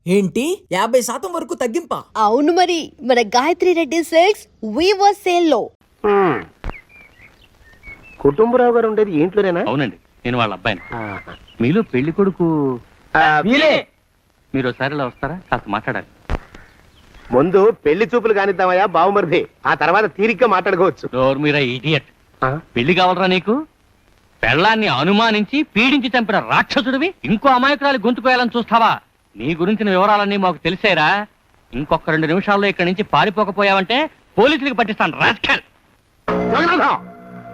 ఏంటి 50% వరకు తగ్గింపా? అవును మరి, మన Gayatri Reddy silks weaver sale లో. కుటుంబరావు గారు ఉండేది ఇంట్లోనేనా? అవునండి, నేను వాళ్ళ అబ్బాయిని. మీలో పెళ్లి కొడుకు మీరు ఒకసారి ఇలా వస్తారా? కాస్త మాట్లాడాలి. ముందు పెళ్లి చూపులు కానిద్దామయ్యా బావుమరిది, ఆ తర్వాత తీరిగ్గా మాట్లాడుకోవచ్చు. మీరా ఇడియట్. పెళ్లి కావాలరా నీకు? పెళ్ళాన్ని అనుమానించి పీడించి చంపిన రాక్షసుడివి ఇంకో అమాయకురాలి గొంతుకోయాలని చూస్తావా? నీ గురించిన వివరాలన్నీ మాకు తెలిసేరా. ఇంకొక 2 నిమిషాల్లో ఇక్కడి నుంచి పారిపోకపోయావంటే పోలీసులకు పట్టిస్తాను. రాస్కల్.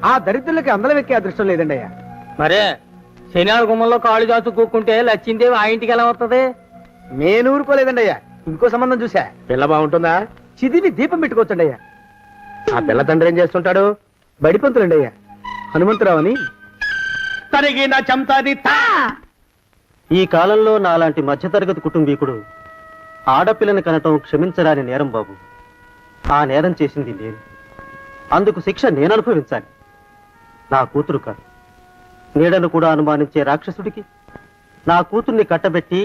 ఆ దరిద్రులకి అందలం ఎక్కే అదృష్టం లేదండి అయ్యా. మరే శనివారం గుమ్మంలో కాళ్ళు దాచు కూకుంటే లచ్చిందేవి ఆ ఇంటికి ఎలా వస్తుంది? నేను ఊరుకోలేదండి అయ్యా, ఇంకో సంబంధం చూసా. పిల్ల బాగుంటుందా? చిదివి దీపం పెట్టుకోవచ్చండి అయ్యా. ఆ పిల్ల తండ్రి ఏం చేస్తుంటాడు? బడిపంతులండి అయ్యా, హనుమంతరావు అని. తరిగిన చంతాది. ఈ కాలంలో నాలాంటి మధ్యతరగతి కుటుంబీకుడు ఆడపిల్లని కనటం క్షమించరాని నేరం బాబు. ఆ నేరం చేసింది నేను, అందుకు శిక్ష నేను అనుభవించాలి. నా కూతురు కాదు, నీడను కూడా అనుమానించే రాక్షసుడికి నా కూతుర్ని కట్టబెట్టి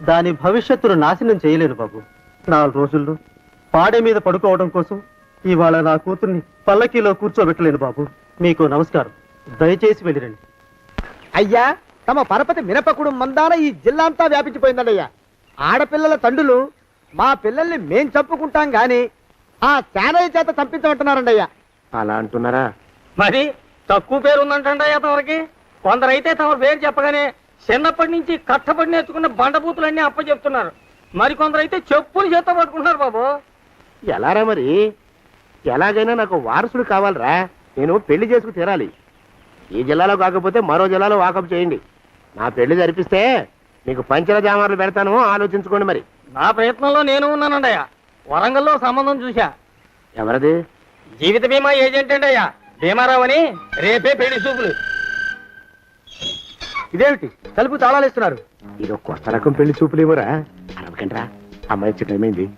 దాని భవిష్యత్తును నాశనం చేయలేను బాబు. 4 రోజుల్లో పాడే మీద పడుకోవడం కోసం ఇవాళ నా కూతుర్ని పల్లకీలో కూర్చోబెట్టలేను బాబు. మీకు నమస్కారం, దయచేసి వెళ్ళిరండి. అయ్యా, తమ పరపతి మినపకుడు మందాన ఈ జిల్లా అంతా వ్యాపించిపోయిందండి అయ్యా. ఆడపిల్లల తండ్రులు మా పిల్లల్ని మేం చంపుకుంటాం గాని ఆ శానయ్య చేత చంపించమంటున్నారండి అయ్యా. అలా అంటున్నారా? మరి తక్కువ పేరు ఉందంటండి తమరికి. కొందరైతే తమ పేరు చెప్పగానే చిన్నప్పటి నుంచి కట్టబడి నేర్చుకున్న బండబూతులన్నీ అప్పచెప్తున్నారు. మరి కొందరైతే చెప్పులు చేత పట్టుకుంటున్నారు బాబు. ఎలారా మరి? ఎలాగైనా నాకు వారసుడు కావాలరా. నేను పెళ్లి చేసుకు తీరాలి. ఈ జిల్లాలో కాకపోతే మరో జిల్లాలో వాకప్ చేయండి. నా పెళ్లి జరిపిస్తే మీకు పంచల జామార్లు పెడతాను, ఆలోచించుకోండి. మరి నా ప్రయత్నంలో నేను ఉన్నానండి అయ్యా. వరంగల్లో సంబంధం చూశా. ఎవరది? జీవిత బీమా ఏజెంట్ అండి అయ్యా, భీమారావు అని. రేపే పెళ్లి చూపులు. ఇదేమిటి తలుపు తాళాలు ఇస్తున్నారు? ఇది ఒక కొత్త రకం పెళ్లి చూపులు ఏమోరా. అరవకండ్రా, అమ్మాయి వచ్చే టైం అయింది.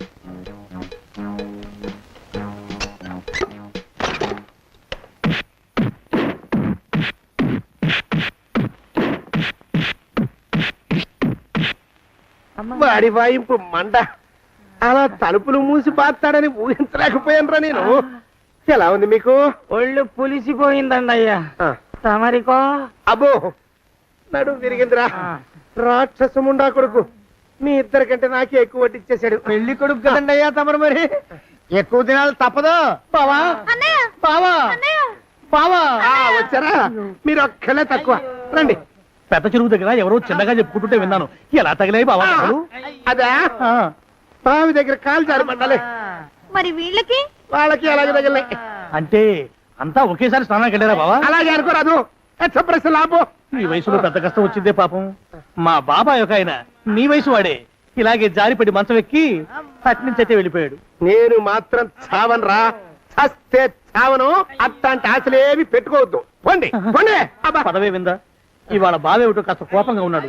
వాడి వాయింపు మంట. అలా తలుపులు మూసి పాతాడని ఊహించలేకపోయానురా నేను. ఎలా ఉంది మీకు? ఒళ్ళు పులిసిపోయిందండి అయ్యా. తమరికో? అబ్బో, నడు విరిగిందిరా. రాక్షసముండా కొడుకు మీ ఇద్దరికంటే నాకే ఎక్కువ వడ్డిచ్చేశాడు. పెళ్లి కొడుకు కదండి అయ్యా తమరు, మరి ఎక్కువ దినాలు తప్పదు. బావా బావా బావా, వచ్చారా? మీరు ఒక్కలే తక్కువ. రండి. పెద్ద చెరువు దగ్గర ఎవరో చిన్నగా చెప్పుకుంటుంటే విన్నాను. ఎలా తగిలాయి బావా? అదా బావి దగ్గర కాలు జారి పడ్డాలే. మరి వీళ్ళకి? వాళ్ళకి అలాగే తగిలే. అంటే అంతా ఒకేసారి స్నానానికి వెళ్ళారా బావా? అలాగే అనుకోరాదు. ప్రశ్న లాభో. నీ వయసులో పెద్ద కష్టం వచ్చిందే పాపం. మా బాబాయ్ ఒక ఆయన నీ వయసు వాడే ఇలాగే జారిపడి మంచం ఎక్కి అట్నుంచైతే వెళ్ళిపోయాడు. నేను మాత్రం చావను రా. చస్తే చావను. అట్లాంటి ఆశలేవి పెట్టుకోవద్దు. పోండి పోండి. పదవే విందా, ఇవాళ బావేమిటో కాస్త కోపంగా ఉన్నాడు.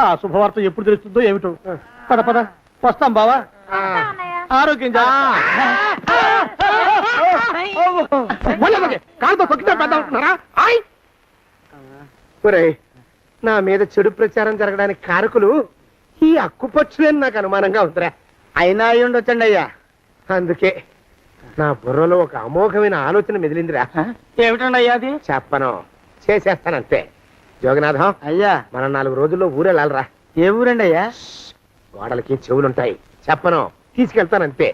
ఆ శుభవార్త ఎప్పుడు తెలుస్తుందో ఏమిటో. పద పద, వస్తాం బావా. ఆరోగ్యం కాలుతో తొక్కితే పెద్ద ఉంటున్నారా? నా మీద చెడు ప్రచారం జరగడానికి కారకులు ఈ అక్కుపచ్చులేని నాకు అనుమానంగా ఉందిరా. అయినా అయి ఉండొచ్చండి అయ్యా. అందుకే నా బుర్రలో ఒక అమోఘమైన ఆలోచన మెదిలిందిరా. ఏమిటండి అయ్యా అది? చెప్పను, చేసేస్తానంతే. జోగనాథం అయ్యా, మనం 4 రోజుల్లో ఊరెళ్ళాలరా. ఏ ఊరండి అయ్యా? గోడలకి చెవులుంటాయి, చెప్పను, తీసుకెళ్తానంతే.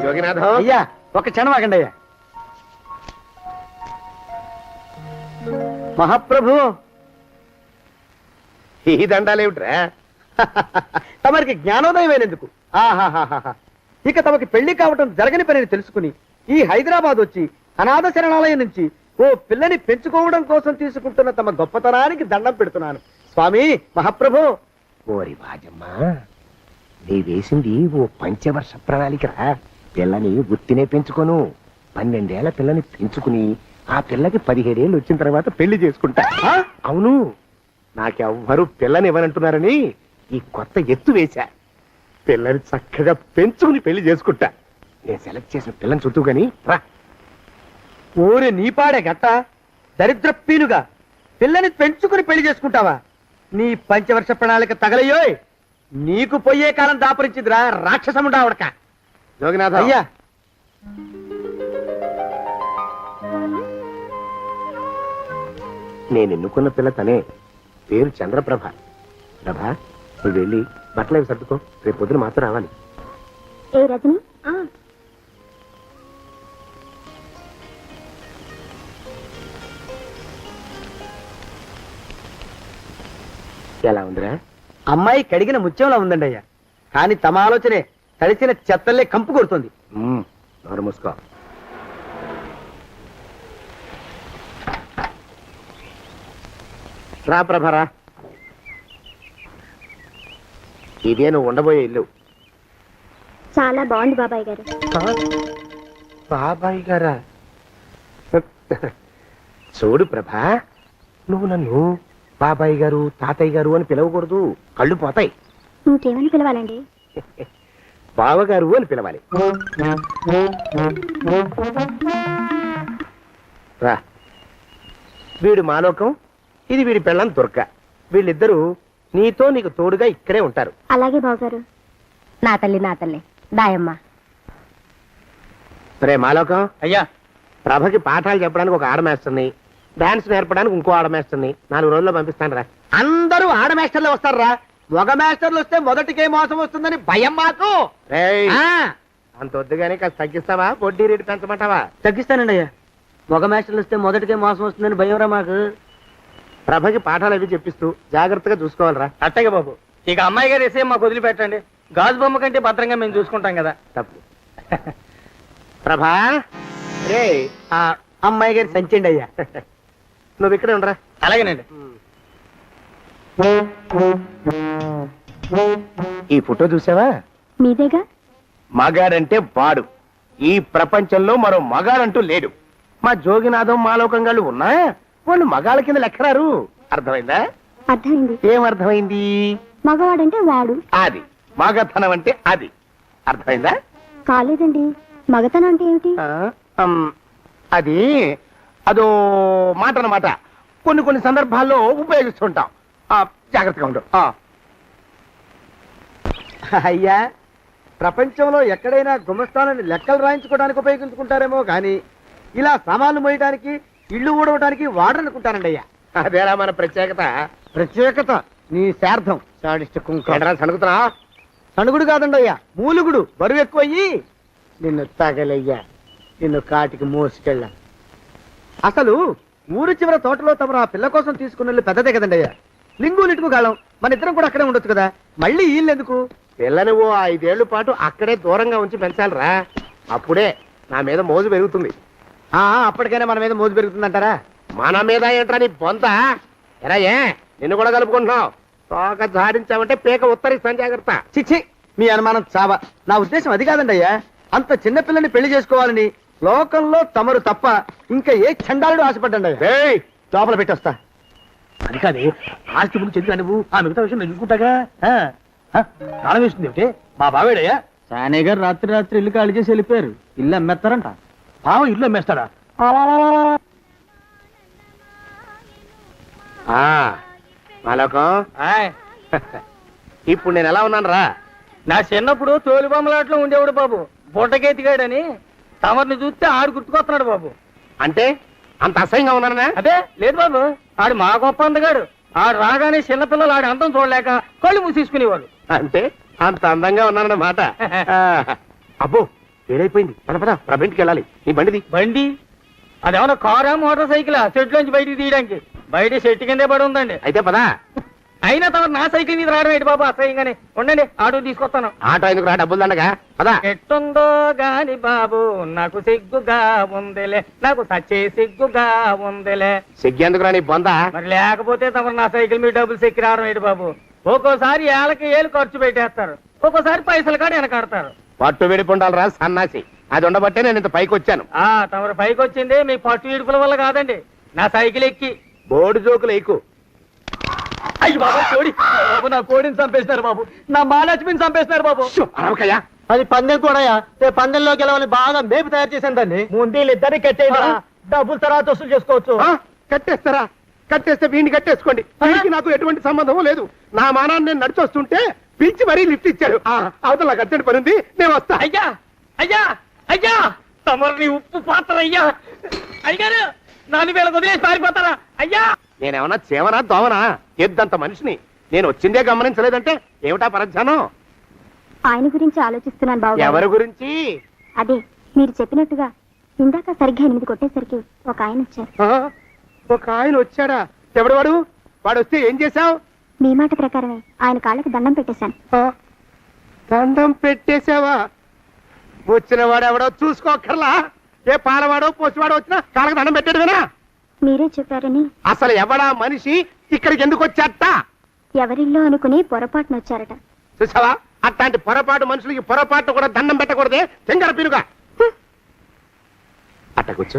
జోగినాథం అయ్యా, ఒక క్షణం ఆగండి అయ్యా. మహాప్రభు, ఈ దండాలేమిట్రా? తమరికి జ్ఞానోదయమైనందుకు. ఇక తమకి పెళ్లి కావటం జరగని పనిని తెలుసుకుని ఈ హైదరాబాద్ వచ్చి అనాథ శరణాలయం నుంచి ఓ పిల్లని పెంచుకోవడం కోసం తీసుకుంటున్న తమ గొప్పతనానికి దండం పెడుతున్నాను. స్వామి మహాప్రభు. ఓరి బాజమ్మా, నీ వేసింది ఓ పంచవర్ష ప్రణాళికరా. పిల్లని గుర్తినే పెంచుకోను. 12 ఏళ్ల పిల్లని పెంచుకుని ఆ పిల్లకి 17 ఏళ్ళు వచ్చిన తర్వాత పెళ్లి చేసుకుంటా. అవును, నాకెవ్వరూ పిల్లని ఇవ్వనంటున్నారని ఈ కొత్త ఎత్తు వేశా. పిల్లని చక్కగా పెంచుకుని పెళ్లి చేసుకుంటా. నేను సెలెక్ట్ చేసిన పిల్లని చుట్టూ గాని రా. ఊరి నీపాడే గట్ట దరిద్ర పీనుగా పిల్లని పెంచుకుని పెళ్లి చేసుకుంటావా? నీ పంచవర్ష ప్రణాళిక తగలయ్యోయ్. నీకు పోయే కాలం దాపరించిందిరా రాక్షసముడా ఉడక. జోగినాథ అయ్యా నేను ఎన్నుకున్న పిల్ల తనే, పేరు చంద్రప్రభ. ప్రభ, నువ్వు వెళ్ళి బట్టలు అవి సర్దుకో, రేపు పొద్దున మాత్రం రావాలి. ఏ రజని ఎలా ఉందిరా? అమ్మాయి కడిగిన ముత్యంలా ఉందండి అయ్యా. కానీ తమ ఆలోచనే తడిసిన చెత్తల్లే కంపు కొడుతుంది. నోరు మూసుకో. రా ప్రభరా, ఇదే నువ్వు ఉండబోయే ఇల్లు. చాలా బాగుంది బాబాయ్ గారు. బాబాయ్ గారా? చూడు ప్రభా, నువ్వు నన్ను బాబాయ్ గారు తాతయ్య గారు అని పిలవకూడదు, కళ్ళు పోతాయి. ఇంకేమని పిలవాలండి? బావగారు అని పిలవాలి. రా, వీడు మాలోకం, ఇది వీడి పెళ్ళం దుర్గ. వీళ్ళిద్దరూ నీతో నీకు తోడుగా ఇక్కడే ఉంటారు. అలాగే బావగారు. నా తల్లి దాయమ్మ. సరే మాలోకం, అయ్యా ప్రభకి పాఠాలు చెప్పడానికి ఒక ఆడమేస్తుంది, డాన్స్ నేర్పడానికి ఇంకో ఆడమేస్తుంది. 4 రోజుల్లో పంపిస్తాను రా. అందరూ ఆడ మాస్టర్లు వస్తారా? మగ మాస్టర్లు వస్తే మొదటికే మోసం వస్తుందని భయం మాకు. రేయ్, ఆ, అంత వద్దుగానే కాస్త తగ్గిస్తావా? వడ్డీ రేటు పెంచమంటావా? తగ్గిస్తానండి అయ్యా. మగ మాస్టర్లు వస్తే మొదటికే మోసం వస్తుందని భయం రా మాకు. ప్రభకి పాఠాలు అవి చెప్పిస్తూ జాగ్రత్తగా చూసుకోవాలిరా. అట్టగే బాబు, ఇక అమ్మాయి గారు వేసే మాకు వదిలిపెట్టండి. గాజు బొమ్మ కంటే భద్రంగా మేము చూసుకుంటాం కదా. తప్పు. ప్రభా, రే, ఆ అమ్మాయి గారి సంచండి అయ్యా. నువ్వు ఇక్కడే ఉండరా. అలాగేనండి. ఈ ఫోటో చూసావా? మీదేగా. మగాడంటే వాడు. ఈ ప్రపంచంలో మరో మగాడంటూ లేడు. మా జోగినాథం మాలోకంగాళ్ళు ఉన్నా వాళ్ళు మగాళ్ళ కింద లెక్కరారు. అర్థమైందా? అర్థమైంది. ఏం అర్థమైంది? మగవాడంటే వాడు. అది మగతనం అంటే అది. అర్థమైందా? కాలేదండి. మగతనం అంటే ఏమిటి? అది అదో మాట అన్నమాట. కొన్ని సందర్భాల్లో ఉపయోగిస్తుంటాం. జాగ్రత్తగా ఉండు. అయ్యా, ప్రపంచంలో ఎక్కడైనా గుమస్తాలని లెక్కలు రాయించుకోవడానికి ఉపయోగించుకుంటారేమో కానీ ఇలా సామాన్లు మోయడానికి, ఇల్లు ఊడవడానికి వాడనుకుంటానండి అయ్యా. అదేరా మన ప్రత్యేకత. ప్రత్యేకత నీ శార్థం. సాడిస్ట్ ఎడరా సణుకుతున్నా? సణుగుడు కాదండి అయ్యా, మూలుగుడు. బరువు ఎక్కువయ్యి నిన్ను తగలయ్యా, నిన్ను కాటికి మోసుకెళ్ళా. అసలు ఊరు చివర తోటలో తమరు ఆ పిల్ల కోసం తీసుకున్న పెద్దదే కదండి అయ్యా. లింగు లిటుకు గాలం, మన ఇద్దరం కూడా అక్కడే ఉండొచ్చు కదా. మళ్ళీ వీళ్ళు ఎందుకు? పిల్లని ఓ 5 ఏళ్ల పాటు అక్కడే దూరంగా ఉంచి పెంచాలిరా. అప్పుడే నా మీద మోజు పెరుగుతుంది. అప్పటికైనా మన మీద మోజు పెరుగుతుందంటారా? మన మీద ఏంట్రా నీ బొంత? ఎరా, ఏ నిన్ను కూడా కలుపుకుంటున్నావు? తోక జాడించావంటే పీక ఉత్తరిస్తాను, జాగ్రత్త. చిచ్చి, మీ అనుమానం చావా. నా ఉద్దేశం అది కాదండి అయ్యా. అంత చిన్న పిల్లని పెళ్లి చేసుకోవాలని లోకంలో తమరు తప్ప ఇంకా ఏ చండాలుడు ఆశపడ్డండి అయ్యా. ఏయ్, లోపల పెట్టొస్తా. అది కాదు, ఆస్తి ముందు చెందుగా నువ్వు ఆ మిగతా విషయం నేను చూసుకుంటాగా. కాలం వేస్తుంది ఏమిటి? మా బావేడయ్యా. సానే గారు రాత్రి ఇల్లు ఖాళీ చేసి వెళ్ళిపోయారు. ఇల్లు అమ్మేస్తారంట. బావ ఇల్లు అమ్మేస్తాడా? మాలోకం, ఇప్పుడు నేను ఎలా ఉన్నాను రా? నా చిన్నప్పుడు తోలు బొమ్మలాట్లో ఉండేవాడు బాబు, బుట్టకెత్తిగాడని. తమరిని చూస్తే ఆడు గుర్తుకొస్తున్నాడు బాబు. అంటే అంత అసహ్యంగా ఉన్నానా? అదే లేదు బాబు, ఆడు మా గొప్ప అందగాడు. ఆడు రాగానే చిన్నపిల్లలు ఆడి అందం చూడలేక కళ్ళు మూసేసుకునేవాడు. అంటే అంత అందంగా ఉన్నానన్నమాట. అబ్బో, ఏడైపోయింది. పద ప్రభంటికి వెళ్ళాలి. నీ బండిది. బండి అదేమన్నా కారా మోటార్ సైకిల్ చెట్లోంచి బయటికి తీయడానికి? బయట చెట్టు కిందే పడి ఉందండి. అయితే పదా. అయినా తమ నా సైకిల్ మీద రావడం ఏంటి బాబు? అసహ్యంగానే ఉండండి, ఆటో తీసుకొస్తాను. ఆటో ఎందుకు రా? డబ్బులు దండగా. పదా. ఎట్టుందో గాని బాబు నాకు సిగ్గుగా ఉందిలే, నాకు సచ్చే సిగ్గుగా ఉందిలే. సిగ్గెందుకు రా నీ బొంద? మరి లేకపోతే తమరు నా సైకిల్ మీద డబ్బులు సెక్కి రావడం ఏంటి బాబు? ఒక్కోసారి ఏళ్ళకి ఏళ్ళు ఖర్చు పెట్టేస్తారు, ఒక్కోసారి పైసలు కాడ వెనకాడతారు. పట్టు విడిపుండాలరా సన్నాసి. అది ఉండబట్టే నేను ఇంత పైకి వచ్చాను. తమరు పైకి వచ్చింది మీ పట్టు ఇడుపుల వల్ల కాదండి, నా సైకిల్ ఎక్కి. బోర్డు జోకులు ఎక్కువ. అయ్యి బాబు, కోడి బాబు, నా కోడిని చంపేస్తున్నారు బాబు, నా మహాలక్ష్మిని చంపేస్తున్నారు బాబు. అరవకయ్యా. అది పందెం కూడా పందెంలో గెలవని బాగా మేపు తయారు చేశాను దాన్ని. ముందు వీళ్ళిద్దరిని కట్టేయండి, డబ్బులు తర్వాత వసూలు చేసుకోవచ్చు. కట్టేస్తారా? కట్టేస్తే వీడిని కట్టేసుకోండి వీడికి నాకు ఎటువంటి సంబంధం లేదు. నా మానాన్ని నేను నడిచొస్తుంటే పిలిచి మరీ లిఫ్ట్ ఇచ్చాడు. అవతల నాకు అర్జెంట్ పని ఉంది, నేను వస్తా. అయ్యా అయ్యా అయ్యా తమరిని ఉప్పు పాత్ర అయ్యా అయ్యారు 4000 వదిలేసి పారిపోతారా అయ్యా? నేనేమన్నా చేవనా దోవనా ఎద్దంత మనిషిని, నేను వచ్చిందే గమనించలేదంటే ఏమిటా పరధ్యానం? ఆయన గురించి ఆలోచిస్తున్నాను బావగారు. ఎవరి గురించి? అదే మీరు చెప్పినట్టుగా ఇందాక సరిగ్గా 8 కొట్టేసరికి ఒక ఆయన వచ్చారు. ఒక ఆయన వచ్చాడా? ఎవడు వాడు? వాడు వస్తే ఏం చేశావు? మీ మాట ప్రకారమే ఆయన కాళ్ళకి దండం పెట్టేశాను. దండం పెట్టేశావా? వచ్చిన వాడు ఎవడో చూసుకోకర్లా, ఏ పాలవాడో పోసివాడో వచ్చినా కాళ్ళకి దండం పెట్టాడువేనా? మీరే చెప్పారని. అసలు ఎవడా మనిషి ఇక్కడికి ఎందుకు వచ్చాట? ఎవరిల్లో అనుకుని పొరపాటున వచ్చారట. చూసావా, అట్లాంటి పొరపాటు మనుషులకి పొరపాటు కూడా దండం పెట్టకూడదే, చెంగర పిరుగా. అట్టకొచ్చు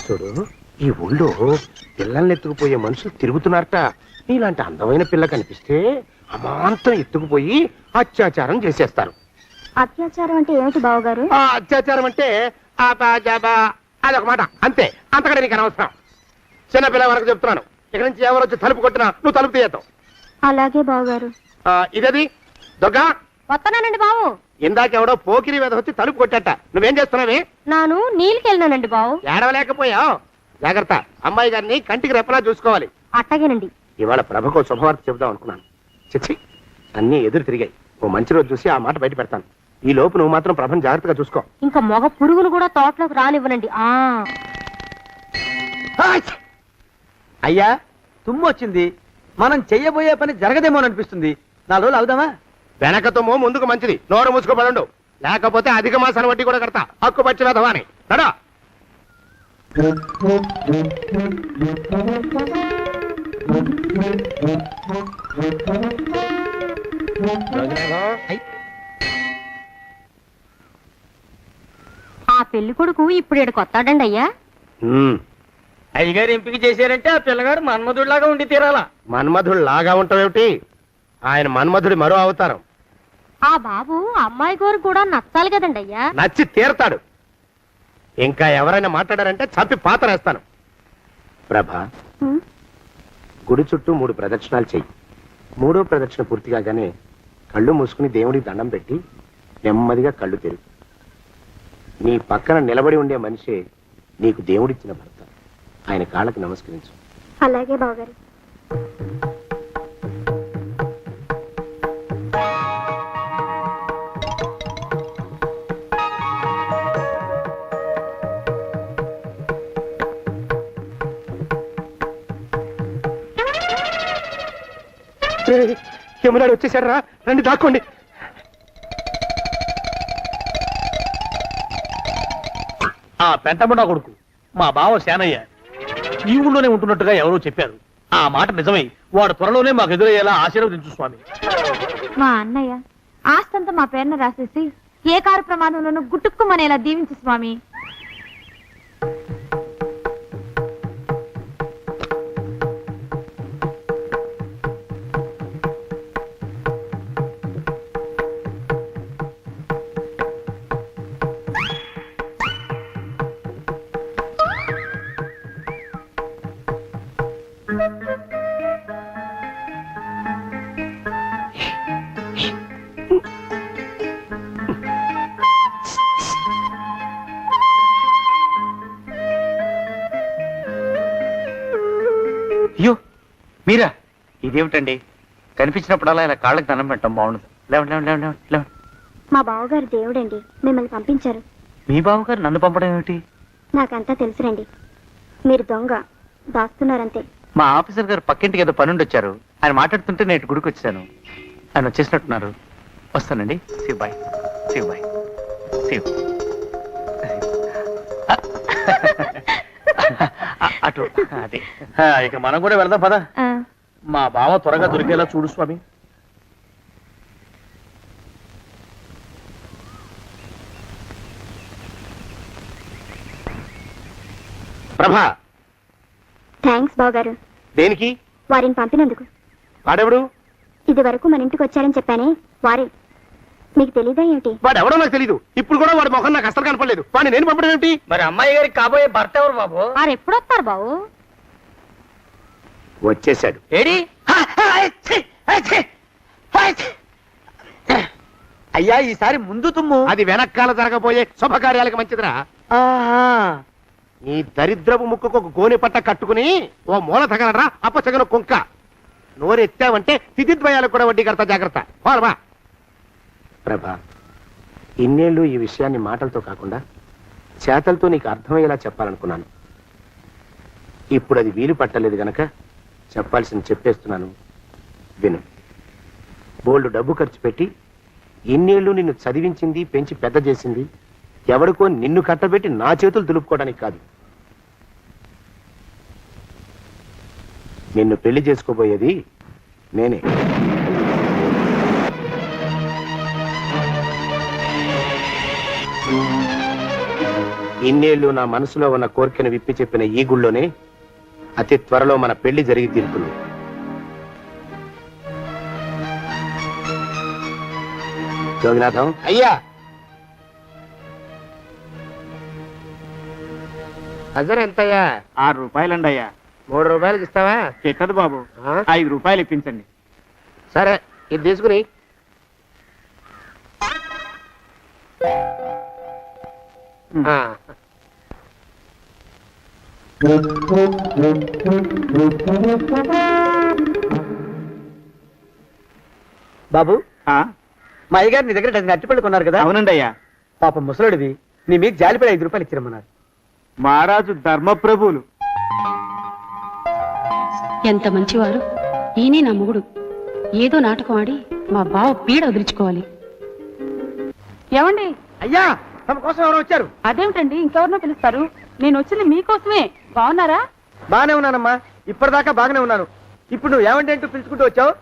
చూడు, ఈ ఊళ్ళో పిల్లల్ని ఎత్తుకుపోయే మనుషులు తిరుగుతున్నారట. నీలాంటి అందమైన పిల్ల కనిపిస్తే అమాంతం ఎత్తుకుపోయి అత్యాచారం చేసేస్తారు. అత్యాచారం అంటే ఏమిటి బావగారు? ఆ అత్యాచారం అంటే అదొక మాట అంతే, అంతకంటే నీకు అనవసరం. చిన్నపిల్ల వరకు చెప్తున్నాను, ఇక్కడి నుంచి ఎవరు వచ్చి తలుపు కొట్టినా నువ్వు తలుపు తీయతావు. అలాగే బావగారు. ఇదది దొంగ వస్తున్నానండి బావు. ఇందాకెవడో పోకిరి మీద వచ్చి తలుపు కొట్టట. నువ్వేం చేస్తున్నావే? నాను నీళ్ళకి వెళ్ళినానండి బావు. ఏడవలేకపోయావు. జాగ్రత్త, అమ్మాయి గారిని కంటికి రెప్పలా చూసుకోవాలి. అట్టగేనండి. ఇవాళ ప్రభకు శుభవార్త చెబుదాం అనుకున్నాను. చిచ్చి, అన్నీ ఎదురు తిరిగాయి. ఓ మంచి రోజు చూసి ఆ మాట బయట పెడతాను. ఈ లోపు నువ్వు మాత్రం ప్రభను జాగ్రత్తగా చూసుకో. ఇంకా మగ పురుగును కూడా తోటలోకి రానివ్వనండి. అయ్యా తుమ్ము వచ్చింది, మనం చెయ్యబోయే పని జరగదేమో అనిపిస్తుంది. 4 రోజులు అవుదామా? వెనకతోమో ముందుకు మంచిది, నోరు మూసుకోబడండు, లేకపోతే అధిక మాసాల వడ్డీ కూడా కడతా. హక్కు పచ్చి వెధవాని నడా. ఆ పెళ్లి కొడుకు ఇప్పుడు ఇక్కడికి వస్తాడండి అయ్యా. అయ్యగారు ఎంపిక చేశారంటే ఆ పిల్లగాడు మన్మధుడిలాగా ఉండి తీరాలా. మన్మధుడు లాగా ఉంటావేమిటి? ఆయన మన్మధుడి మరో అవతారం. ఆ బాబు అమ్మాయి గారు కూడా నచ్చాలి కదండి అయ్యా. నచ్చి తీరతాడు. ఇంకా ఎవరైనా మాట్లాడారంటే చంపి పాతరేస్తాను. ప్రభా, ఉం? గుడి చుట్టూ 3 ప్రదక్షిణాలు చెయ్యి. 3వ ప్రదక్షిణ పూర్తి కాగానే కళ్ళు మూసుకుని దేవుడికి దండం పెట్టి నెమ్మదిగా కళ్ళు తెరుగు. నీ పక్కన నిలబడి ఉండే మనిషే నీకు దేవుడిచ్చిన భర్త. ఆయన కాళ్ళకి నమస్కరించు. అలాగే బావగారు. యమునాడు వచ్చేసాడు రా, రండి దాక్కోండి. ఆ పెంటముడా కొడుకు మా బావ శానయ్య ఈ ఊళ్ళోనే ఉంటున్నట్టుగా ఎవరో చెప్పారు. ఆ మాట నిజమై వాడు త్వరలోనే మాకు ఎదురయ్యేలా ఆశీర్వదించు స్వామి. మా అన్నయ్య ఆస్తంతా మా పేరున రాసేసి ఏ కారు ప్రమాదంలోనూ గుట్టుక్కుమనేలా దీవించు స్వామి. అయ్యో మీరా? ఇదేమిటండి, కనిపించినప్పుడల్లా ఇలా కాళ్ళకి దండం పెట్టడం బాగుండదు. లేవండి లేవండి లేవండి లేవండి. మా బావగారు దేవుడండి, మిమ్మల్ని పంపించారు. మీ బావగారు నన్ను పంపడం ఏమిటి? నాకంతా తెలుసురండి. మీరు దొంగ, దాస్తున్నారంతే. మా ఆఫీసర్ గారు పక్కింటికి ఏదో పనుండి వచ్చారు. ఆయన మాట్లాడుతుంటే నేను గుడికి వచ్చాను. ఆయన వచ్చేసినట్టున్నారు. వస్తానండి. శివబాయ్ శివబాయ్ శివ్. అటు అదే. ఇక మనం కూడా వెళ్దాం పద. మా బావ త్వరగా దొరికేలా చూడు స్వామి. ప్రభా, థ్యాంక్స్ బావగారు. దేనికి? వారిని పంపినందుకు. వాడెవడు? ఇది వరకు మన ఇంటికి వచ్చారని చెప్పానే వారే. మీకు తెలీదా ఏమిటి? వాడు ఎవడో నాకు తెలీదు. ఇప్పుడు కూడా వాడి మొహం నాకు అసలు కనపడలేదు. వాడిని నేను పంపడం ఏమిటి? మరి అమ్మాయి గారికి కాబోయే భర్త ఎవరు బాబు? వారు ఎప్పుడు వస్తారు బాబు? వచ్చేసాడు. ఏడి? అయ్యా ఈసారి ముందు తుమ్ము. అది వెనకాల జరగబోయే శుభకార్యాలకు మంచిదిరా. ఆహా. ఈ దరిద్రపు ముక్కుకు ఒక గోనె పట్ట కట్టుకుని ఓ మూల తగలరా అప్పచగన కుంక. నోరెత్తావంటే తిథిద్వయాలకు కూడా వడ్డీ కడతా, జాగ్రత్త. పోరమా ప్రభా, ఇన్నేళ్ళు ఈ విషయాన్ని మాటలతో కాకుండా చేతలతో నీకు అర్థమయ్యేలా చెప్పాలనుకున్నాను. ఇప్పుడు అది వీలు పట్టలేదు గనక చెప్పాల్సింది చెప్పేస్తున్నాను, విను. బోల్డు డబ్బు ఖర్చు పెట్టి ఇన్నేళ్ళు నిన్ను చదివించింది, పెంచి పెద్ద చేసింది ఎవరికో నిన్ను కట్టబెట్టి నా చేతులు దులుపుకోవడానికి కాదు. నిన్ను పెళ్లి చేసుకోబోయేది నేనే. ఇన్నేళ్లు నా మనసులో ఉన్న కోరికను విప్పి చెప్పిన ఈ గుళ్ళోనే అతి త్వరలో మన పెళ్లి జరిగి తీరుతుంది. జోగినాథం అయ్యా, హజర్ ఎంతయ్యా? 6 రూపాయలండి అయ్యా. 3 రూపాయలకి ఇస్తావా? చెట్టదు బాబు, 5 రూపాయలు ఇప్పించండి. సరే, ఇది తీసుకుని. బాబు, మా అయ్యగారు నీ దగ్గర డజన్ అరటిపళ్ళు కొన్నారు కదా? అవునండి అయ్యా. పాపం ముసలుడివి, నీ మీకు జాలిపడి 5 రూపాయలు ఇచ్చిరమ్మన్నారు. మహారాజు ధర్మప్రభువులు. ఎంత మంచివారు. ఈయనే నా మొగుడు. ఏదో నాటకం ఆడి మా బావ పీడ వదిలించుకోవాలి. ఏమండి? అయ్యా, తమ కోసం ఎవరో వచ్చారు. అదేమిటండి, ఇంకెవరినో పిలుస్తారు? నేను వచ్చింది మీకోసమే. బాగున్నారా? బాగానే ఉన్నానమ్మా, ఇప్పటిదాకా బాగానే ఉన్నాను. ఇప్పుడు నువ్వు ఏమంటే అంటూ పిలుచుకుంటూ వచ్చావు.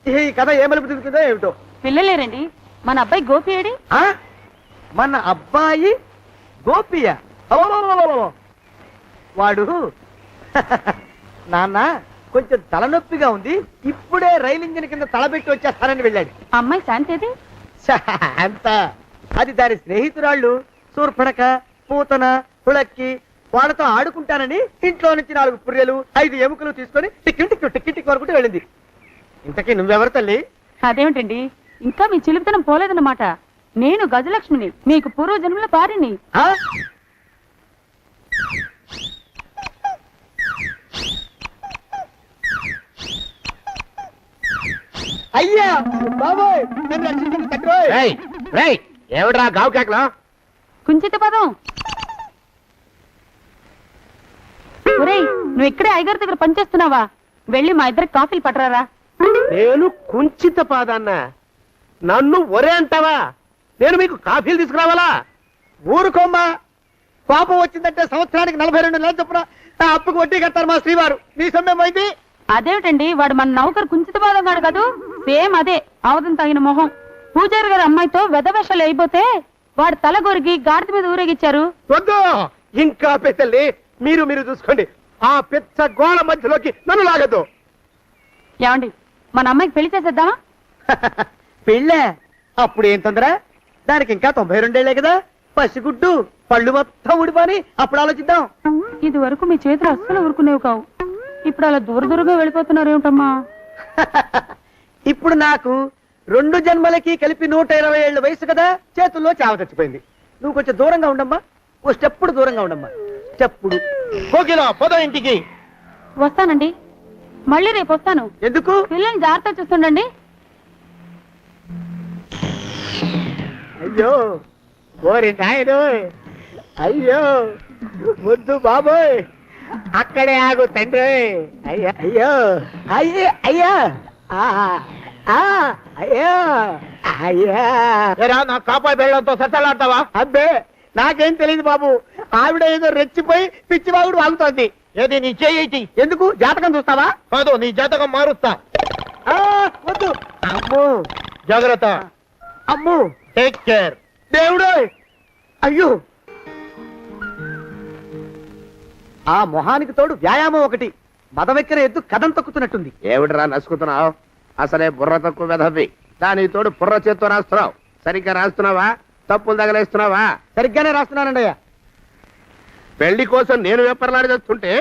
ఈ కథ ఏ మలుపు తిరుగుతుందో ఏమిటో. పిల్లలేరండి. మన అబ్బాయి గోపి ఏడి? ఆ? మన అబ్బాయి గోపియ? అవ్వవ్వవ్వవ్వవ్వ. వాడు నాన్న కొంచెం తలనొప్పిగా ఉంది, ఇప్పుడే రైలు ఇంజిన్ కింద తలబెట్టి వచ్చేస్తానని వెళ్ళాడు. అమ్మాయి శాంతేది? అంత అది దాని స్నేహితురాళ్ళు సూర్పణక, పూతన, హుళక్కి వాళ్ళతో ఆడుకుంటానని ఇంట్లో నుంచి 4 పుర్రెలు 5 ఎముకలు తీసుకొని టిక్కి వరకుంటూ వెళ్ళింది. ఇంతకీ నువ్వెవరు తల్లి? అదేమిటండి, ఇంకా మీ చిలుపుతనం పోలేదన్నమాట. నేను గజలక్ష్మిని, మీకు పూర్వజన్మల పారిని. ఆ? అయ్యా బాబోయ్, నన్ను రక్షించండి తండ్రోయ్. ఏమిడ్రా గావు కేకలో? కుంచిత పదం. ఒరేయ్, నువ్వు ఇక్కడే అయ్యగారి దగ్గర పనిచేస్తున్నావా? వెళ్ళి మా ఇద్దరికి కాఫీలు పట్టరారా. నేను కుంచిత పాదాన్న, నన్ను ఒరే అంటావా? నేను మీకు కాఫీలు తీసుకురావాలా? ఊరుకోమ్మా, పాపం వచ్చిందంటే సంవత్సరానికి 42 నెలలు చొప్పున నా అప్పుకు వడ్డీ కట్టారు మా శ్రీవారు. నీ సొమ్మేం పోయింది? అదేమిటండి, వాడు మన నౌకరు కుంచిత పాదం కాడు కదూ? సేమ్ అదే, అవధం తగిన మొహం. పూజారి గారి అమ్మాయితో వెధవేషాలు అయిపోతే వాడు తల గొరిగి గాడిద మీద ఊరేగిచ్చారు. వద్దు, ఇంకా పెద్దల్ని మీరు చూసుకోండి. ఆ పెద్ద గోళ మధ్యలోకి నన్ను లాగద్దు. ఏమండి, మన అమ్మాయికి పెళ్లి చేసేద్దామా? పెళ్ళే? అప్పుడు ఏం తొందర? దానికి ఇంకా 92 ఏళ్లే కదా. పసిగుడ్డు పళ్ళు మొత్తం ఊడిపోని అప్పుడు ఆలోచిద్దాం. ఇది వరకు మీ చేతులు అస్సలు ఊరుకునేవి కావు. ఇప్పుడు అలా దూరంగా వెళ్ళిపోతున్నారు ఏమిటమ్మా? ఇప్పుడు నాకు 2 జన్మలకి కలిపి 120 ఏళ్ళ వయసు కదా, చేతుల్లో చావ చచ్చిపోయింది. నువ్వు కొంచెం దూరంగా ఉండమ్మా, ఓ స్టెప్పుడు దూరంగా ఉండమ్మా. స్టెప్పుడు పోదా ఇంటికి. వస్తానండి, మళ్ళీ రేపు వస్తాను. ఎందుకు? పిల్లల్ని జాగ్రత్త చూస్తుండండి. అయ్యో ఓరి నాయుడు, అయ్యో ముద్దు బాబోయ్, అక్కడే ఆగు తండ్రి. అయ్యా అయ్యో, అయ్యే అయ్యా, అయ్యో అయ్యా. నా కాపాయి బెళ్ళంతో సత్తలాడతావా? అబ్బే, నాకేం తెలియదు బాబు. ఆవిడ ఏదో రెచ్చిపోయి పిచ్చివాగుడు వాగుతోంది. ఏది నీ చేయి? ఎందుకు? జాతకం చూస్తావా? కాదు, నీ జాతకం మారుస్తా. వద్దు. అమ్మో, జాగ్రత్త. అమ్మో, టేక్ కేర్. దేవుడు. అయ్యో, ఆ మొహానికి తోడు వ్యాయామం ఒకటి. మదవెక్కిన ఎద్దు కథం తొక్కుతున్నట్టుంది. ఏమిటిరా నసుకుతున్నావు? అసలే బుర్ర తక్కువ వెధవి, దాని తోడు బుర్ర చేత్తో రాస్తున్నావు. సరిగ్గా రాస్తున్నావా తప్పులు తగలేస్తున్నావా? సరిగ్గానే రాస్తున్నానండి అయ్యా. పెళ్లి కోసం నేను వెప్పర్లాడి చేస్తుంటే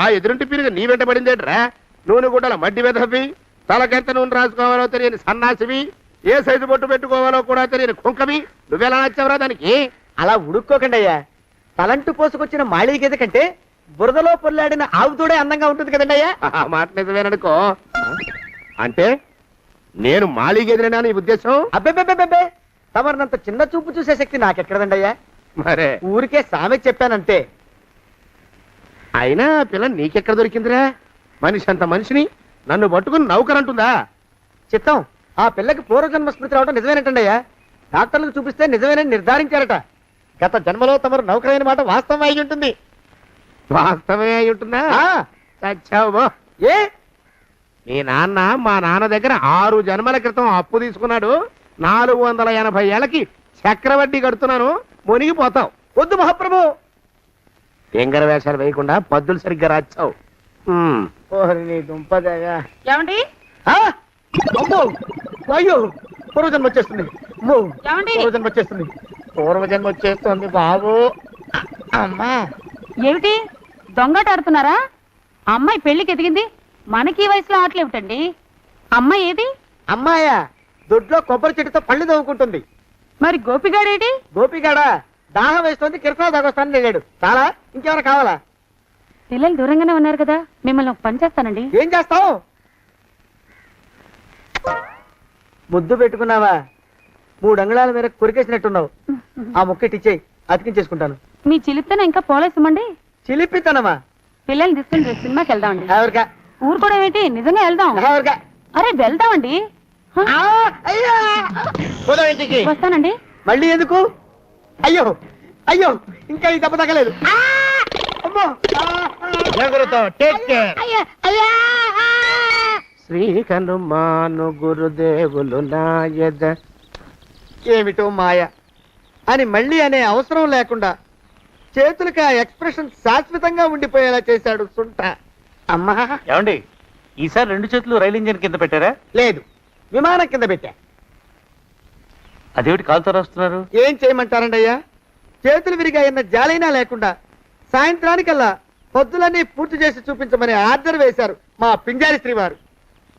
ఆ ఎదురింటి పిరుగు నీ వెంట పడిందేట్రా? నూనె గుడ్డల మడ్డి వెదవి, తలకెంత నూనె రాసుకోవాలో తెలియని సన్నాసివి, ఏ సైజు బొట్టు పెట్టుకోవాలో కూడా తెలియని కుంకవి, నువ్వెలా నచ్చావురా దానికి? అలా ఉడుక్కోకండి అయ్యా. తలంటు పోసుకొచ్చిన మాళీ గేదె కంటే బురదలో పొల్లాడిన ఆవు తోడే అందంగా ఉంటుంది కదండి అయ్యా. ఆ మాట నిజమేననుకో. అంటే నేను మాళీగెదిరినా నీ ఉద్దేశం? అబ్బెబ్బెబ్బెబ్బే, తమరినంత చిన్న చూపు చూసే శక్తి నాకెక్కడదండి అయ్యా. మరే ఊరికే సామె చెప్పానంతే. అయినా ఆ పిల్ల నీకెక్కడ దొరికిందిరా? మనిషి అంత మనిషిని నన్ను పట్టుకుని నౌకరంటుందా? చిత్తం, ఆ పిల్లకి పూర్వజన్మ స్మృతి రావడం నిజమేనటండి అయ్యా. డాక్టర్లకు చూపిస్తే నిజమేనని నిర్ధారించారట. గత జన్మలో తమరు నౌకరైన మాట వాస్తవం అయి ఉంటుంది. వాస్తవమే అయి ఉంటుందా? చచ్చావు. ఏ మీ నాన్న మా నాన్న దగ్గర 6 జన్మల క్రితం అప్పు తీసుకున్నాడు. 480 ఏళ్ళకి చక్రవడ్డీ కడుతున్నాను, మునిగిపోతావు. వద్దు మహాప్రభు. ఎంగర వేషాలు వేయకుండా పద్దులు సరిగ్గా రాచావు. నీ దుంపదగా. ఏమండి అమ్మో, అయ్యో, పూర్వజన్మ వచ్చేస్తుంది. అమ్మో, ఏమండి? పూర్వజన్మ వచ్చేస్తుంది. పూర్వజన్మ వచ్చేస్తుంది బాబు. అమ్మా, ఏమిటి దొంగట ఆడుతున్నారా? అమ్మాయి పెళ్లికి ఎదిగింది, మనకి ఈ వయసులో ఆటలేమిటండి? అమ్మాయి ఏది? అమ్మాయా దొడ్లో కొబ్బరి చెట్టుతో పళ్ళు తవ్వుకుంటుంది. మరి గోపిగాడేటి? గోపిగాడ దాహం వేస్తుంది, కిరసా దాగొస్తానని వెళ్ళాడు. చాలా, ఇంకేమైనా కావాలా? పిల్లలు దూరంగానే ఉన్నారు కదా, మిమ్మల్ని ఒక పని చేస్తానండి. ఏం చేస్తావు? ముద్దు పెట్టుకున్నావా? 3 అంగుళాల మేర కొరికేసినట్టున్నావు. ఆ ముక్కటిచ్చేయి, అతికించేసుకుంటాను. మీ చిలిపితన ఇంకా పోలేసమండి. చిలిపితనమా? పిల్లల్ని తీసుకుని రేపు సినిమాకి వెళ్దామండి. ఎవరికా? ఊరు కూడా ఏంటి, నిజంగా వెళ్దాం. ఎవరికా? అరే వెళ్దామండి. హ? అయ్యా, పోదాం ఇంటికి. వస్తానండి. మళ్ళీ ఎందుకు? అయ్యో అయ్యో, ఇంకా ఈ దెబ్బ తగ్గలేదు. అమ్మో. శ్రీ హనుమాను గురుదేవులు నాయద. ఏమిటో మాయ అని మళ్ళీ అనే అవసరం లేకుండా చేతులకి ఆ ఎక్స్ప్రెషన్ శాశ్వతంగా ఉండిపోయేలా చేశాడు సుంట. అమ్మా, ఏమండి ఈసారి 2 చేతులు రైలు ఇంజిన్ కింద పెట్టారా? లేదు, విమానం కింద పెట్టా. అదేమిటి కాలుతో రాస్తున్నారు? ఏం చేయమంటారండి అయ్యా? చేతులు విరిగాయన్న జాలైనా లేకుండా సాయంత్రానికల్లా పొద్దులన్నీ పూర్తి చేసి చూపించమని ఆర్డర్ వేశారు మా పింజారి శ్రీ వారు.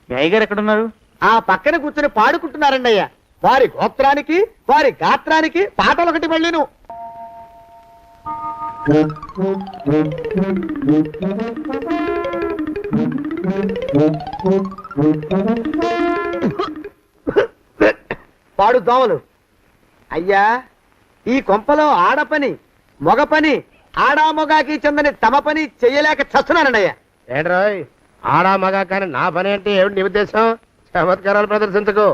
మీ అయ్యగారు ఎక్కడున్నారు? ఆ పక్కన కూర్చొని పాడుకుంటున్నారండి అయ్యా. వారి గోత్రానికి వారి గాత్రానికి పాటలు ఒకటి మళ్ళీను. పాడు దోమలు. అయ్యా, ఈ కొంపలో ఆడపని మొగ పని ఆడా మొగాకి చెందని తమ పని చెయ్యలేక చస్తున్నానండయ్యా. ఏంట్రాయ్ ఆడా మగా కానీ నా పని అంటే ఏమిటి నీ ఉద్దేశం? చమత్కారాలు ప్రదర్శించకు.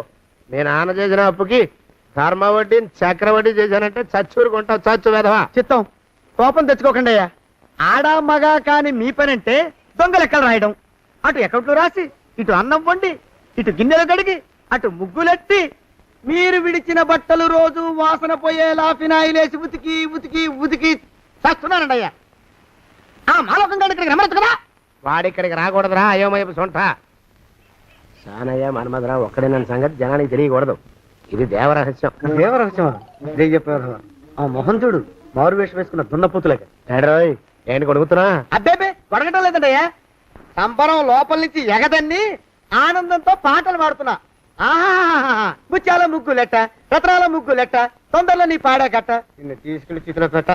మీ నాన్న చేసిన అప్పుకి ధర్మ వడ్డీ చక్రవడ్డీ చేశానంటే చచ్చూరు కొంటావు, చచ్చు వెధవా. చిత్తం, కోపం తెచ్చుకోకండి అయ్యా. ఆడా మగా కాని మీ పని అంటే దొంగ లెక్కలు రాయడం. అటు అకౌంట్లో రాసి, ఇటు అన్నం వండి, ఇటు గిన్నెలు కడిగి, అటు ముగ్గులెట్టి, మీరు విడిచిన బట్టలు రోజు వాసన పోయేలా ఫినాయిలేసి ఉతికి ఉతికి ఉతికి చేస్తున్నానండి అయ్యా. ఆ మాలోకం గడి ఇక్కడికి రమ్మచ్చు కదా. వాడిక్కడికి రాకూడదురా అయోమయపు సొంట. సానయ్య మన్మధరావు ఒక్కడే నన్ను సంగతి జనానికి తెలియకూడదు. ఇది దేవరహస్యం. దేవరహస్యమా? చెప్పారు. ఆ మొహం చూడు, మారు వేషం వేసుకున్న దున్నపోతులేక. ఏడ్రోయ్ ఏంటి కొడుకుతున్నా? అబ్బేబే, కొడగటం లేదండయ్యా. సంబరం లోపల నుంచి ఎగదన్ని ఆనందంతో పాటలు పాడుతున్నా. ఆహా, ముత్యాల ముగ్గు లెట్ట, రత్నాల ముగ్గు లెట్ట, తొందరలో నీ పాడా కట్ట, నిన్ను తీసుకెళ్లి చేతిలో పెట్ట.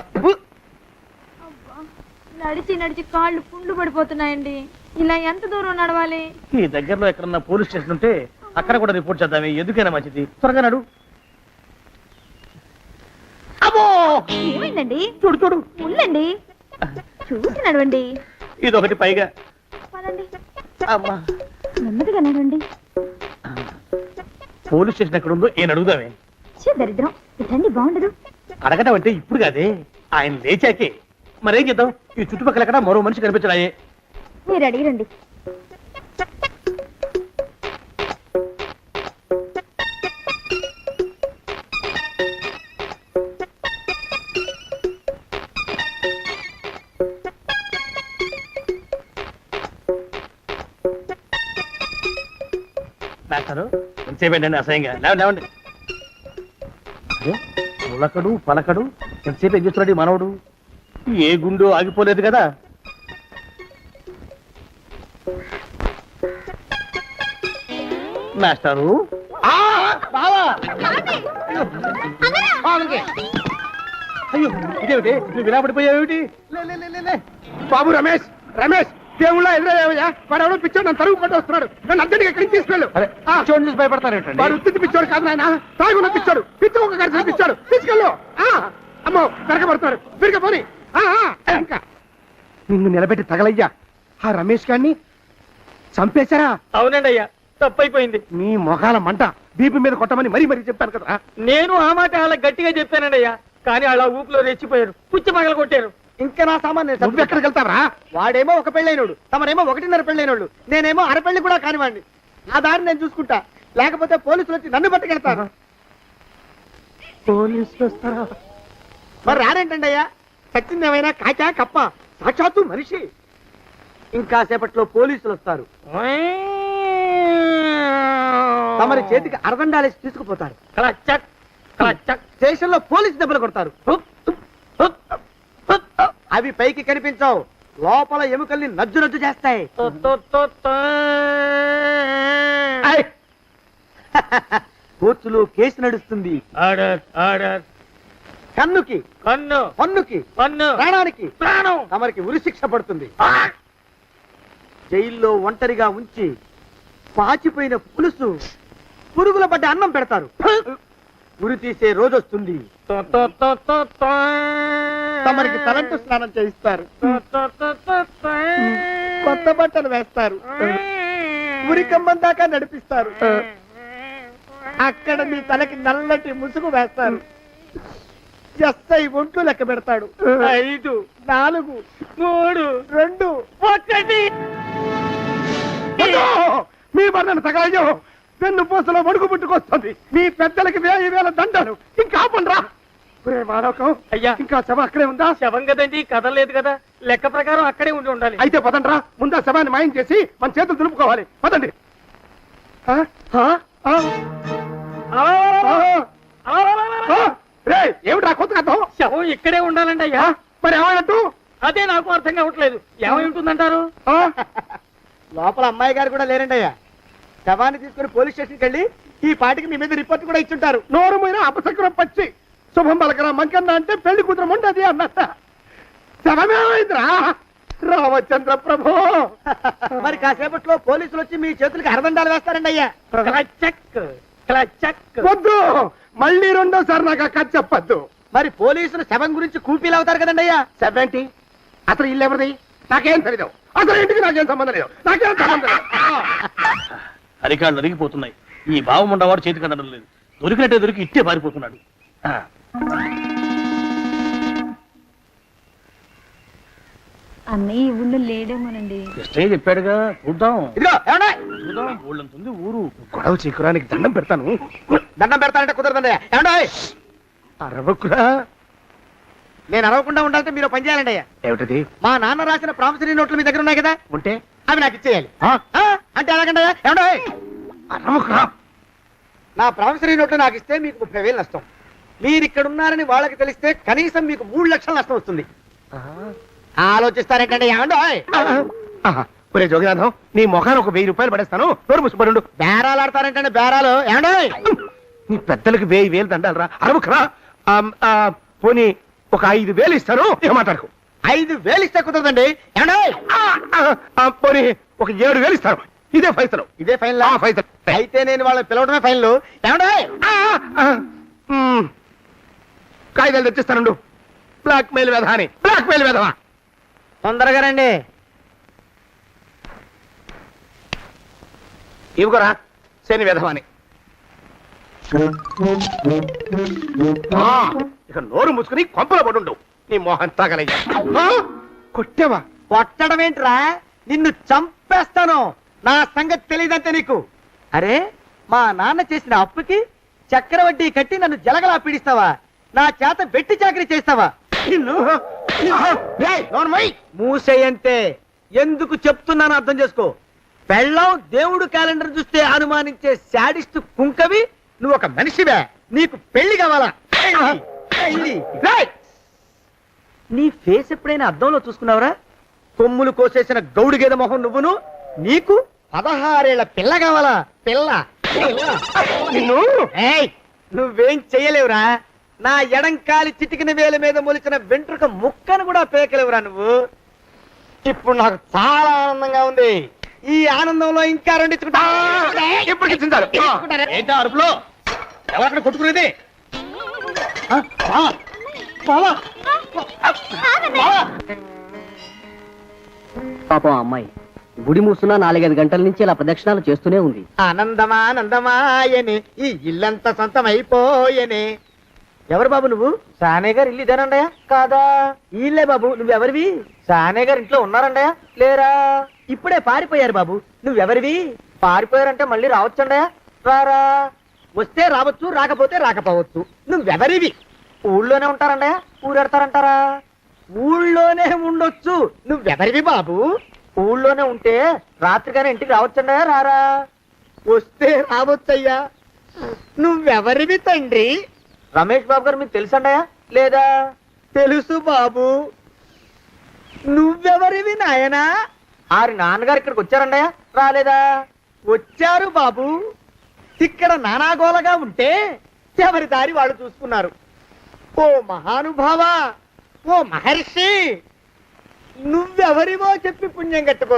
నడిచి నడిచి కాళ్ళు పుండ్లు పడిపోతున్నాయండి. ఇలా ఎంత దూరం నడవాలి? ఈ దగ్గరలో ఎక్కడన్నా పోలీస్ స్టేషన్ ఉంటే అక్కడ కూడా రిపోర్ట్ చేద్దామే, ఎందుకైనా మంచిది. త్వరగా నడు. అమ్మో, ఏమైందండి? చూడు చూడు. ఉండండి, చూసి నడవండి. ఇదొకటి పైగా. పదండి, అమ్మా, నెమ్మదిగా నడవండి. పోలీస్ స్టేషన్ ఎక్కడ ఉందో ఏం అడుగుదామే. దరిద్రం, ఇటండి బాగుండదు. అడగటం అంటే ఇప్పుడు కాదే, ఆయన లేచాకే. మరేం చేద్దాం, ఈ చుట్టుపక్కల ఎక్కడ మరో మనిషి కనిపించడాయే. మీరు అడిగిరండి. మాస్టారు ఎంతసేపండి అసహ్యంగా లేవండి లేవండి. ఉలకడు పలకడు ఎంతసేపు ఏం చేస్తున్నాడు ఈ మనవడు? ఏ గుండు ఆగిపోలేదు కదా. మాస్టారు అయ్యో ఇదేమిటి నువ్వు ఇలా పడిపోయావేమిటి? బాబు రమేష్ రమేష్ దేవుళ్ళ ఎదురయ్యా వాడు ఎవడో పిచ్చోడు నన్ను తరుగు పట్టు వస్తున్నాడు. నన్ను అర్జెంట్గా ఎక్కడికి తీసుకెళ్ళు. చూసి భయపడతారు వాడు ఉత్తి పిచ్చోడు కాదు నాయన, తాగున్న పిచ్చోడు, పిచ్చి ఒక కలిసి పిచ్చాడు. తీసుకెళ్ళు. అమ్మో వెనకబడుతున్నాడు. విరిగ పోని. ఇంకా నిన్ను నిలబెట్టి తగలయ్యా. ఆ రమేష్ గారిని చంపేశారా? అవునండి అయ్యా, తప్పైపోయింది. మీ మొఖాల మంట బీపీ మీద కొట్టమని మరీ మరీ చెప్పాను కదా. నేను ఆ మాట అలా గట్టిగా చెప్పానండి అయ్యా, కానీ అలా ఊపిలో రెచ్చిపోయారు, పుచ్చి పగల కొట్టారు. ఇంకా నా సామాన్ నువ్వు ఎక్కడికి వెళ్తావరా? వాడేమో ఒక పెళ్ళైనోడు, తమరేమో 1.5 పెళ్ళైనోడు, నేనేమో అరపెళ్ళి కూడా కానివ్వండి. నా దారి నేను చూసుకుంటా, లేకపోతే పోలీసులు వచ్చి నన్ను పట్టుకెళ్తారు. పోలీసులు వస్తారా? మరి రారేంటండి అయ్యా, చచ్చింది ఏమైనా కాచా కప్ప, సాక్షాత్తు మనిషి. ఇంకా సేపట్లో పోలీసులు వస్తారు, తమరి చేతికి అరదండాలేసి తీసుకుపోతారు. స్టేషన్ లో పోలీసు దెబ్బలు కొడతారు. అవి పైకి కనిపించవు, లోపల ఎముకల్ని నజ్జు నజ్జు చేస్తాయి. కోర్టులో కేసు నడుస్తుంది. కన్నుకి కన్ను, పన్నుకి పన్ను, ప్రాణానికి ప్రాణం. తమరికి ఉరిశిక్ష పడుతుంది. జైల్లో ఒంటరిగా ఉంచి పాచిపోయిన పులుసు, పురుగుల పడ్డ అన్నం పెడతారు. ఉరి తీసే రోజు వస్తుంది. తమరికి తలంటు స్నానం చేయిస్తారు, కొత్త బట్టలు వేస్తారు, ఉరికంబం దాకా నడిపిస్తారు. అక్కడ మీ తలకి నల్లటి ముసుగు వేస్తారు. ఎస్ఐ ఒంట్లు లెక్క పెడతాడు. 5 4 3 2 1. మీ వర్ణన తగలయ్యో, వెన్ను పూసలో వణుకు పుట్టుకొస్తుంది. మీ పెద్దలకి 1000 దండాలు. ఇంకా ఆపండ్రా. అయ్యా, ఇంకా శవం అక్కడే ఉందా? శవం కదండి, కదలేదు కదా, లెక్క ప్రకారం అక్కడే ఉండి ఉండాలి. అయితే పదండ్రా, ముందా శవాన్ని మాయం చేసి మన చేతులు దులుపుకోవాలి. పదండి. ఏమిట్రా కొత్త కథ? శవం ఇక్కడే ఉండాలండి అయ్యా. మరి ఏమైనట్టు? అదే నాకు అర్థం కావట్లేదు. ఏమై ఉంటుందంటారు? లోపల అమ్మాయి గారు కూడా లేరండి అయ్యా. శవాన్ని తీసుకుని పోలీస్ స్టేషన్కి వెళ్ళి ఈ పాటికి మీ మీద రిపోర్ట్ కూడా ఇచ్చుంటారు. నోరు మీద అపశకునం పచ్చి శుభం పలకరా మంకన్న అంటే పెళ్లి కూతురం ఉండదు అన్నట్ట. శవమేమైందిరా రామచంద్ర ప్రభు. మరి కాసేపట్లో పోలీసులు వచ్చి మీ చేతులకి అరదండాలు వేస్తారండి అయ్యా. వద్దు, మళ్ళీ రెండోసారి నాకు అక్క చెప్పద్దు. మరి పోలీసులు శవం గురించి కూపీలు అవుతారు కదండి అయ్యా. శవేంటి? అసలు ఇల్లు ఎవరిది? నాకేం తెలియదు. అసలు ఇంటికి నాకేం సంబంధం లేదు. నాకేం సంబంధం లేదు. అరికాళ్ళు అరిగిపోతున్నాయి. ఈ భావం ఉండవాడు చేతికి అందడం లేదు. దొరికినట్టే దొరికి ఇట్టే పారిపోతున్నాడు. అన్నయ్య ఊళ్ళో లేడేమోనండి. కృష్ణయ్య చెప్పాడుగా, చూద్దాం. చూద్దాం, ఊళ్ళంతుంది ఊరు. గొడవ చీకురానికి దండం పెడతాను. దండం పెడతానంటే కుదరదండి. అరవకురా. నేను అరవకుండా ఉండాలంటే మీరు పని చేయాలండి అయ్యా. ఏమిటది? మా నాన్న రాసిన ప్రామిసరీ నోట్లు మీ దగ్గర ఉన్నాయి కదా, ఉంటే అవి నాకు ఇచ్చేయాలి. అంటే ఎలాగండి అయ్యా? అరవకురా. నా ప్రామిసరీ నోట్లు నాకు ఇస్తే మీకు 30,000 నష్టం. మీరు ఇక్కడ ఉన్నారని వాళ్ళకి తెలిస్తే కనీసం మీకు 3 లక్షల నష్టం వస్తుంది. ఆలోచిస్తారేంటండి? జోగినాథం, నీ మొఖాన్ని ఒక 1000 రూపాయలు పడేస్తాను. నోరు ముసుపడు. బేరాలు ఆడతారేంటండి? బేరాలు ఏమండో? నీ పెద్దలకి 1000 దండాలరా. అరవకురా. పోనీ ఒక 5,000 ఇస్తాను. ఏమాటాడుకు. 5,000 ఇస్తే కుదరదండి. ఏమండో? పోనీ ఒక 7,000 ఇస్తాను. ఇదే ఫైసలు. ఇదే ఫైన్? ఫైసలు. అయితే నేను వాళ్ళని పిలవడమే ఫైన్లు. ఏమండో? కాగితాలు తెచ్చిస్తాను. బ్లాక్ మెయిల్ వెధ అని. బ్లాక్ మెయిల్ వెధవా. తొందరగా రండి. ఇవ్వరా శని వెధవాని. ఇక నోరు మూసుకుని కొంపలో పడుండు. నీ మోహన్ తాగలయ్యా. కొట్టావా? కొట్టడం ఏంట్రా? నిన్ను చంపేస్తాను. నా సంగతి తెలియదంటే నీకు. అరే, మా నాన్న చేసిన అప్పుకి చక్రవడ్డీ కట్టి నన్ను జలగలా పీడిస్తావా? నా చేత వెట్టి చాకరీ చేస్తావా? మూసేయంటే ఎందుకు చెప్తున్నాను అర్థం చేసుకో. పెళ్ళం దేవుడు క్యాలెండర్ చూస్తే అనుమానించే శాడిస్ట్ కుంకవి నువ్వు ఒక మనిషివే. నీకు పెళ్లి కావాలా? నీ ఫేస్ ఎప్పుడైనా అద్దంలో చూసుకున్నావురా? కొమ్ములు కోసేసిన గౌడు గేదె మొహం నువ్వును. నీకు 16 ఏళ్ల పిల్ల కావాలా? పిల్ల నిన్ను నువ్వేం చెయ్యలేవురా. నా ఎడంకాలి చిటికిన వేల మీద మొలిచిన వెంట్రుక ముక్కను కూడా పేకలేవురా నువ్వు. ఇప్పుడు నాకు చాలా ఆనందంగా ఉంది. ఈ ఆనందంలో ఇంకా రెండించుకుంటా. ఏంటా అరుపులో? ఎవరక్కడ కొట్టుకునేది? పాపం అమ్మాయి గుడి మూసున్న 4-5 గంటల నుంచి ఇలా ప్రదక్షిణాలు చేస్తూనే ఉంది. ఆనందమానందమాయనే ఈ ఇల్లంతా సొంతమైపోయనే. ఎవరు బాబు నువ్వు? సానే గారు ఇల్లు ఇదేనండయా? కాదా? ఇల్లే బాబు. నువ్వెవరివి? సానే గారు ఇంట్లో ఉన్నారండయా? లేరా? ఇప్పుడే పారిపోయారు బాబు. నువ్వెవరివి? పారిపోయారంటే మళ్ళీ రావచ్చండయా? రారా. వస్తే రావచ్చు, రాకపోతే రాకపోవచ్చు. నువ్వెవరివి? ఊళ్ళోనే ఉంటారండయా? ఊరెడతారంటారా? ఊళ్ళోనే ఉండొచ్చు. నువ్వెవరివి బాబు? ఊళ్ళోనే ఉంటే రాత్రిగానే ఇంటికి రావచ్చండయా? రారా. వస్తే రావచ్చయ్యా. నువ్వెవరివి తండ్రి? రమేష్ బాబు గారు మీకు తెలుసండయా? లేదా? తెలుసు బాబు. నువ్వెవరివి నాయనా? ఆరి నాన్నగారు ఇక్కడికి వచ్చారండయా? రాలేదా? వచ్చారు బాబు. ఇక్కడ నానాగోలగా ఉంటే ఎవరి దారి వాళ్ళు చూసుకున్నారు. ఓ మహానుభావ, ఓ మహర్షి, నువ్వెవరివో చెప్పి పుణ్యం కట్టుకో.